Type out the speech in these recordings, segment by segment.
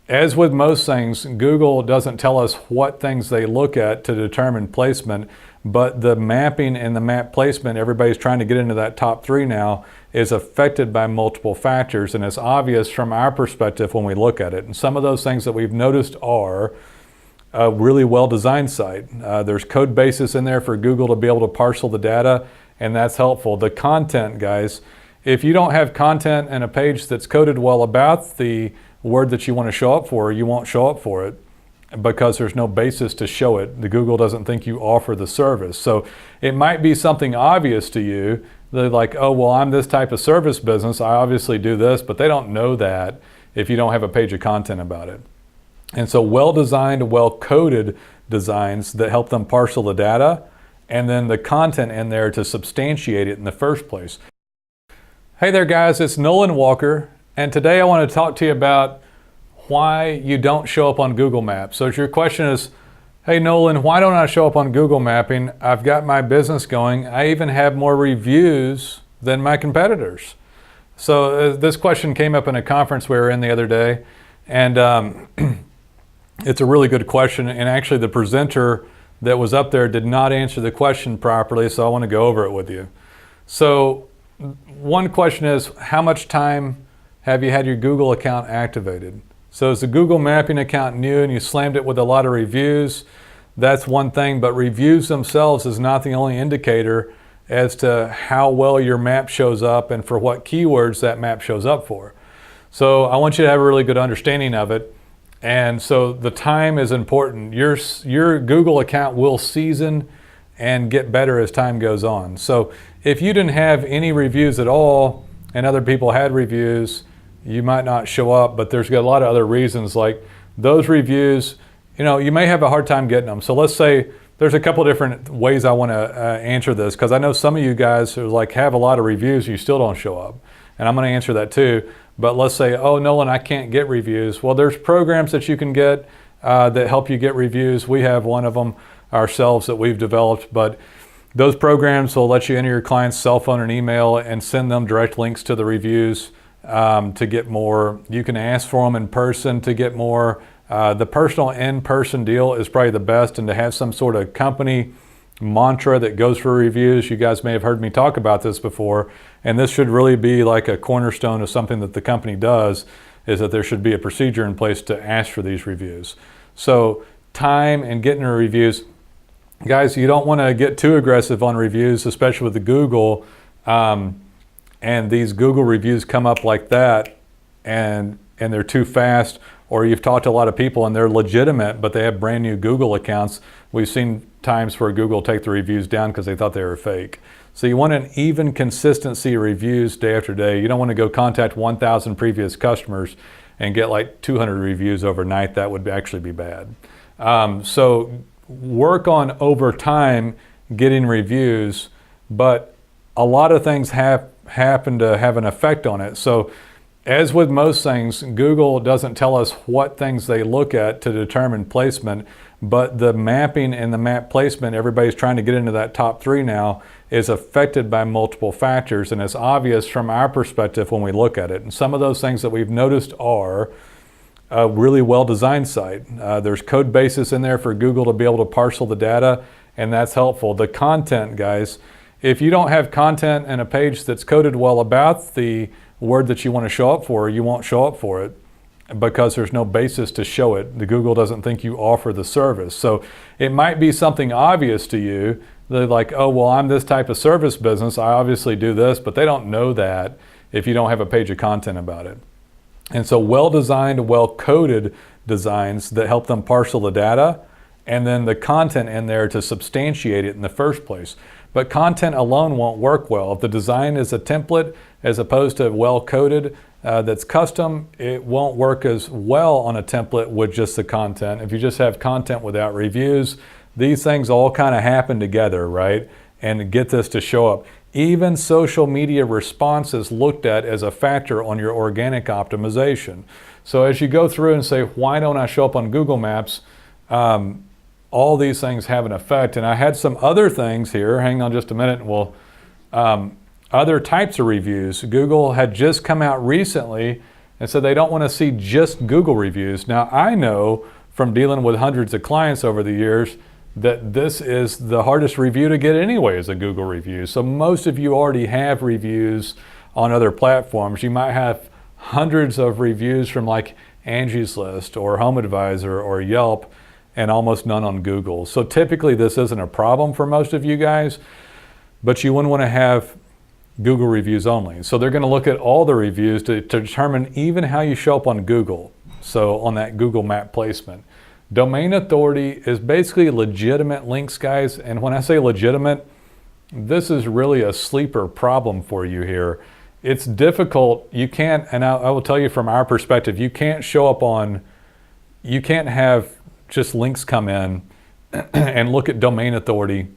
As with most things, Google doesn't tell us what things they look at to determine placement, but the mapping and the map placement, everybody's trying to get into that top 3 now, is affected by multiple factors, and it's obvious from our perspective when we look at it. And some of those things that we've noticed are a really well-designed site. There's code bases in there for Google to be able to parcel the data, and that's helpful. The content, guys, if you don't have content and a page that's coded well about the word that you want to show up for, you won't show up for it because there's no basis to show it. The Google doesn't think you offer the service. So it might be something obvious to you. They're like, oh, well, I'm this type of service business. I obviously do this, but they don't know that if you don't have a page of content about it. And so well-designed, well-coded designs that help them parcel the data, and then the content in there to substantiate it in the first place. Hey there, guys, it's Nolan Walker, and today I want to talk to you about why you don't show up on Google Maps. So if your question is, hey Nolan, why don't I show up on Google Mapping? I've got my business going. I even have more reviews than my competitors. So this question came up in a conference we were in the other day, and it's a really good question. And actually the presenter that was up there did not answer the question properly, so I want to go over it with you. So one question is, how much time have you had your Google account activated? So is the Google Mapping account new and you slammed it with a lot of reviews? That's one thing, but reviews themselves is not the only indicator as to how well your map shows up and for what keywords that map shows up for. So I want you to have a really good understanding of it. And so the time is important. Your Google account will season and get better as time goes on. So if you didn't have any reviews at all and other people had reviews, you might not show up, but there's got a lot of other reasons, like those reviews, you may have a hard time getting them. So let's say there's a couple different ways I want to answer this, because I know some of you guys who have a lot of reviews, you still don't show up. And I'm going to answer that too. But let's say, oh, Nolan, I can't get reviews. Well, there's programs that you can get that help you get reviews. We have one of them ourselves that we've developed, but those programs will let you enter your client's cell phone and email and send them direct links to the reviews to get more. You can ask for them in person to get more. The personal in-person deal is probably the best, and to have some sort of company mantra that goes for reviews. You guys may have heard me talk about this before, and this should really be like a cornerstone of something that the company does, is that there should be a procedure in place to ask for these reviews. So time and getting the reviews. Guys, you don't want to get too aggressive on reviews, especially with the Google, and these Google reviews come up like that, and they're too fast, or you've talked to a lot of people and they're legitimate, but they have brand new Google accounts. We've seen times where Google take the reviews down because they thought they were fake. So you want an even consistency of reviews day after day. You don't want to go contact 1,000 previous customers and get like 200 reviews overnight. That would actually be bad. So work on over time getting reviews, but a lot of things happen to have an effect on it. So as with most things, Google doesn't tell us what things they look at to determine placement, but the mapping and the map placement, everybody's trying to get into that top 3 now, is affected by multiple factors, and it's obvious from our perspective when we look at it. And some of those things that we've noticed are a really well-designed site. There's code bases in there for Google to be able to parcel the data, and that's helpful. The content, guys, if you don't have content and a page that's coded well about the word that you want to show up for, you won't show up for it because there's no basis to show it. The Google doesn't think you offer the service. So it might be something obvious to you. They're like, oh, well, I'm this type of service business. I obviously do this, but they don't know that if you don't have a page of content about it. And so well-designed, well-coded designs that help them parcel the data, and then the content in there to substantiate it in the first place. But content alone won't work well. If the design is a template as opposed to well-coded that's custom, it won't work as well on a template with just the content. If you just have content without reviews, these things all kind of happen together, right? And get this to show up. Even social media response is looked at as a factor on your organic optimization. So as you go through and say, why don't I show up on Google Maps? All these things have an effect. And I had some other things here. Hang on just a minute. Other types of reviews. Google had just come out recently And so they don't want to see just Google reviews. Now, I know from dealing with hundreds of clients over the years that this is the hardest review to get anyway, is a Google review. So most of you already have reviews on other platforms. You might have hundreds of reviews from like Angie's List or Home Advisor or Yelp, and almost none on Google. So typically this isn't a problem for most of you guys, but you wouldn't want to have Google reviews only. So they're going to look at all the reviews to determine even how you show up on Google. So on that Google map placement. Domain authority is basically legitimate links, guys. And when I say legitimate, this is really a sleeper problem for you here. It's difficult. You can't, and I will tell you from our perspective, you can't show up on, you can't have just links come in and look at domain authority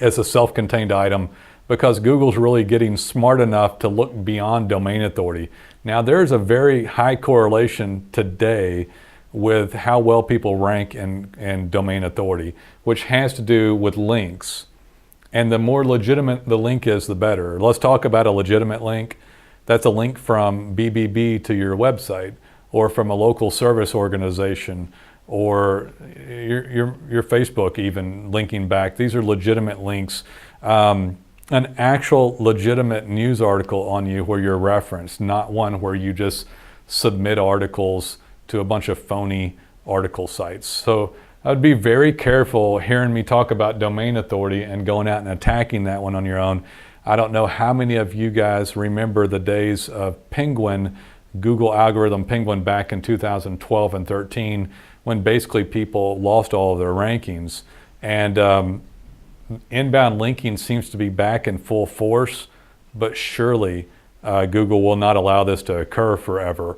as a self-contained item, because Google's really getting smart enough to look beyond domain authority. Now, there's a very high correlation today with how well people rank in domain authority, which has to do with links. And the more legitimate the link is, the better. Let's talk about a legitimate link. That's a link from BBB to your website, or from a local service organization, or your Facebook even linking back. These are legitimate links. An actual legitimate news article on you where you're referenced, not one where you just submit articles to a bunch of phony article sites. So I'd be very careful hearing me talk about domain authority and going out and attacking that one on your own. I don't know how many of you guys remember the days of Penguin, Google algorithm Penguin, back in 2012 and 13, when basically people lost all of their rankings. And inbound linking seems to be back in full force, but surely Google will not allow this to occur forever.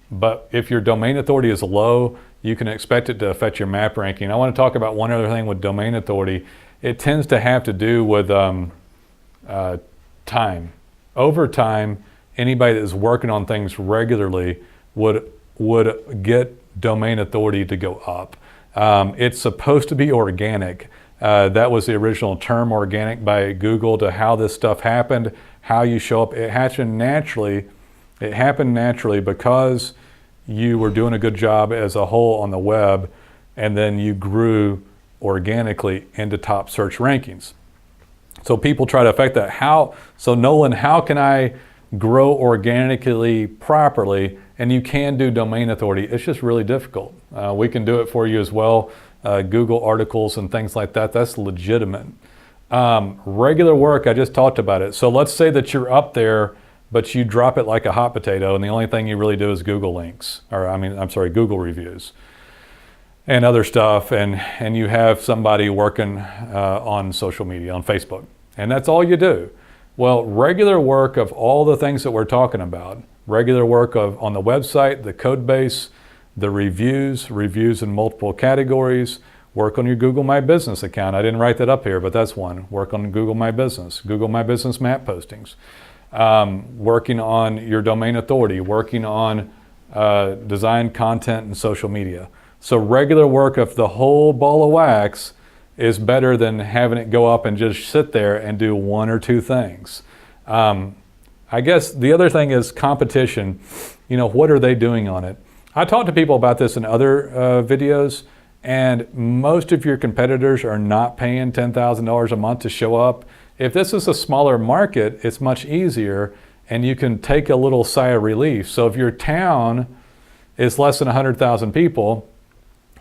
But if your domain authority is low, you can expect it to affect your map ranking. I want to talk about one other thing with domain authority. It tends to have to do with time. Over time, anybody that is working on things regularly would get domain authority to go up. It's supposed to be organic. That was the original term, organic, by Google, to how this stuff happened, how you show up. It happened naturally. It happened naturally because you were doing a good job as a whole on the web, and then you grew organically into top search rankings. So people try to affect that. So Nolan, how can I grow organically properly? And you can do domain authority. It's just really difficult. We can do it for you as well. Google articles and things like that, that's legitimate. Regular work, I just talked about it. So let's say that you're up there, but you drop it like a hot potato, and the only thing you really do is Google links, Google reviews and other stuff, and you have somebody working on social media, on Facebook, and that's all you do. Well, regular work of all the things that we're talking about, regular work on the website, the code base, the reviews in multiple categories, work on your Google My Business account. I didn't write that up here, but that's one. Work on Google My Business map postings. Working on your domain authority, working on design, content, and social media. So regular work of the whole ball of wax is better than having it go up and just sit there and do one or two things. I guess the other thing is competition. What are they doing on it? I talked to people about this in other videos, and most of your competitors are not paying $10,000 a month to show up. If this is a smaller market, it's much easier, and you can take a little sigh of relief. So if your town is less than 100,000 people,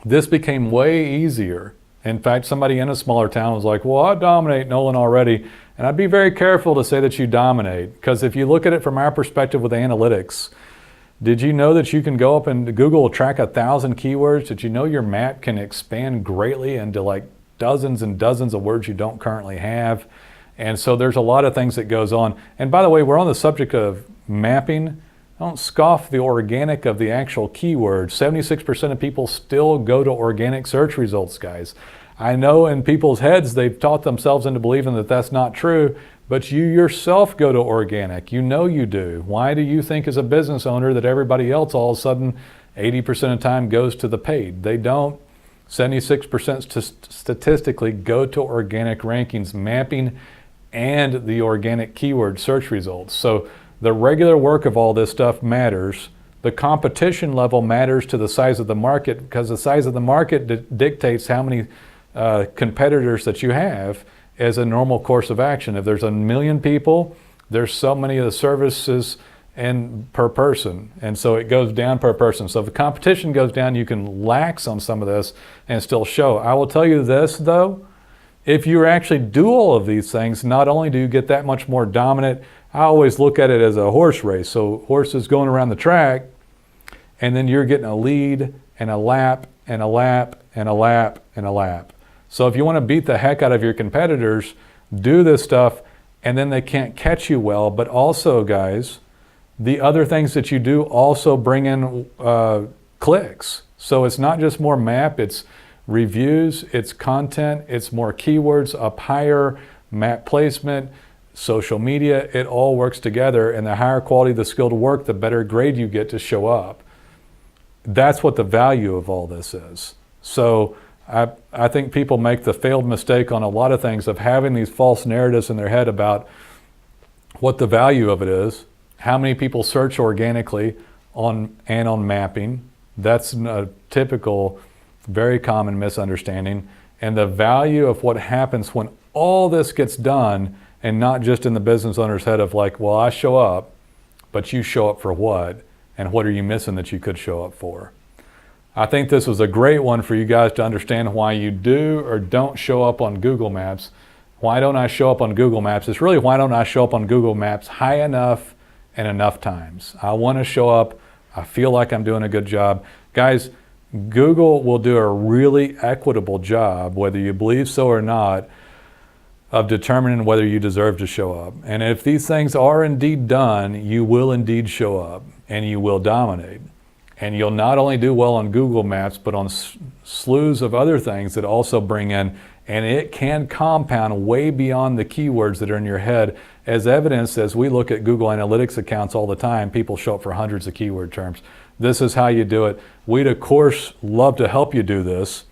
this became way easier. In fact, somebody in a smaller town was like, well, I dominate Nolan already. And I'd be very careful to say that you dominate, because if you look at it from our perspective with analytics, did you know that you can go up and Google will track 1,000 keywords? Did you know your map can expand greatly into like dozens and dozens of words you don't currently have? And so there's a lot of things that goes on. And by the way, we're on the subject of mapping. Don't scoff the organic of the actual keywords. 76% of people still go to organic search results, guys. I know in people's heads they've taught themselves into believing that that's not true, but you yourself go to organic. You know you do. Why do you think as a business owner that everybody else all of a sudden 80% of the time goes to the paid? They don't. 76% statistically go to organic rankings, mapping, and the organic keyword search results. So the regular work of all this stuff matters. The competition level matters to the size of the market, because the size of the market dictates how many competitors that you have as a normal course of action. If there's 1 million people, there's so many of the services and per person, and so it goes down per person. So if the competition goes down, you can lax on some of this and still show. I will tell you this though, if you actually do all of these things, not only do you get that much more dominant, I always look at it as a horse race. So horses going around the track, and then you're getting a lead and a lap and a lap and a lap and a lap. So if you want to beat the heck out of your competitors, do this stuff, and then they can't catch you well. But also, guys, the other things that you do also bring in clicks. So it's not just more map, it's reviews, it's content, it's more keywords up higher, map placement, social media. It all works together, and the higher quality the skilled work, the better grade you get to show up. That's what the value of all this is. So I think people make the failed mistake on a lot of things of having these false narratives in their head about what the value of it is, how many people search organically on mapping. That's a typical, very common misunderstanding. And the value of what happens when all this gets done, and not just in the business owner's head of like, well, I show up, but you show up for what? And what are you missing that you could show up for? I think this was a great one for you guys to understand why you do or don't show up on Google Maps. Why don't I show up on Google Maps? It's really, why don't I show up on Google Maps high enough and enough times? I want to show up. I feel like I'm doing a good job. Guys, Google will do a really equitable job, whether you believe so or not, of determining whether you deserve to show up. And if these things are indeed done, you will indeed show up and you will dominate. And you'll not only do well on Google Maps, but on slews of other things that also bring in, and it can compound way beyond the keywords that are in your head. As evidenced, as we look at Google Analytics accounts all the time, people show up for hundreds of keyword terms. This is how you do it. We'd, of course, love to help you do this.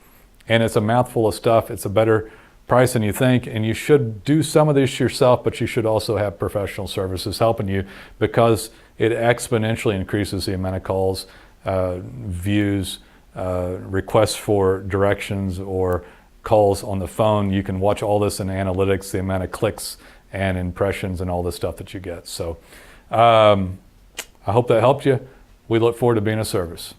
And it's a mouthful of stuff. It's a better price than you think. And you should do some of this yourself, but you should also have professional services helping you, because it exponentially increases the amount of calls, views, requests for directions, or calls on the phone. You can watch all this in analytics, the amount of clicks and impressions and all the stuff that you get. So I hope that helped you. We look forward to being of service.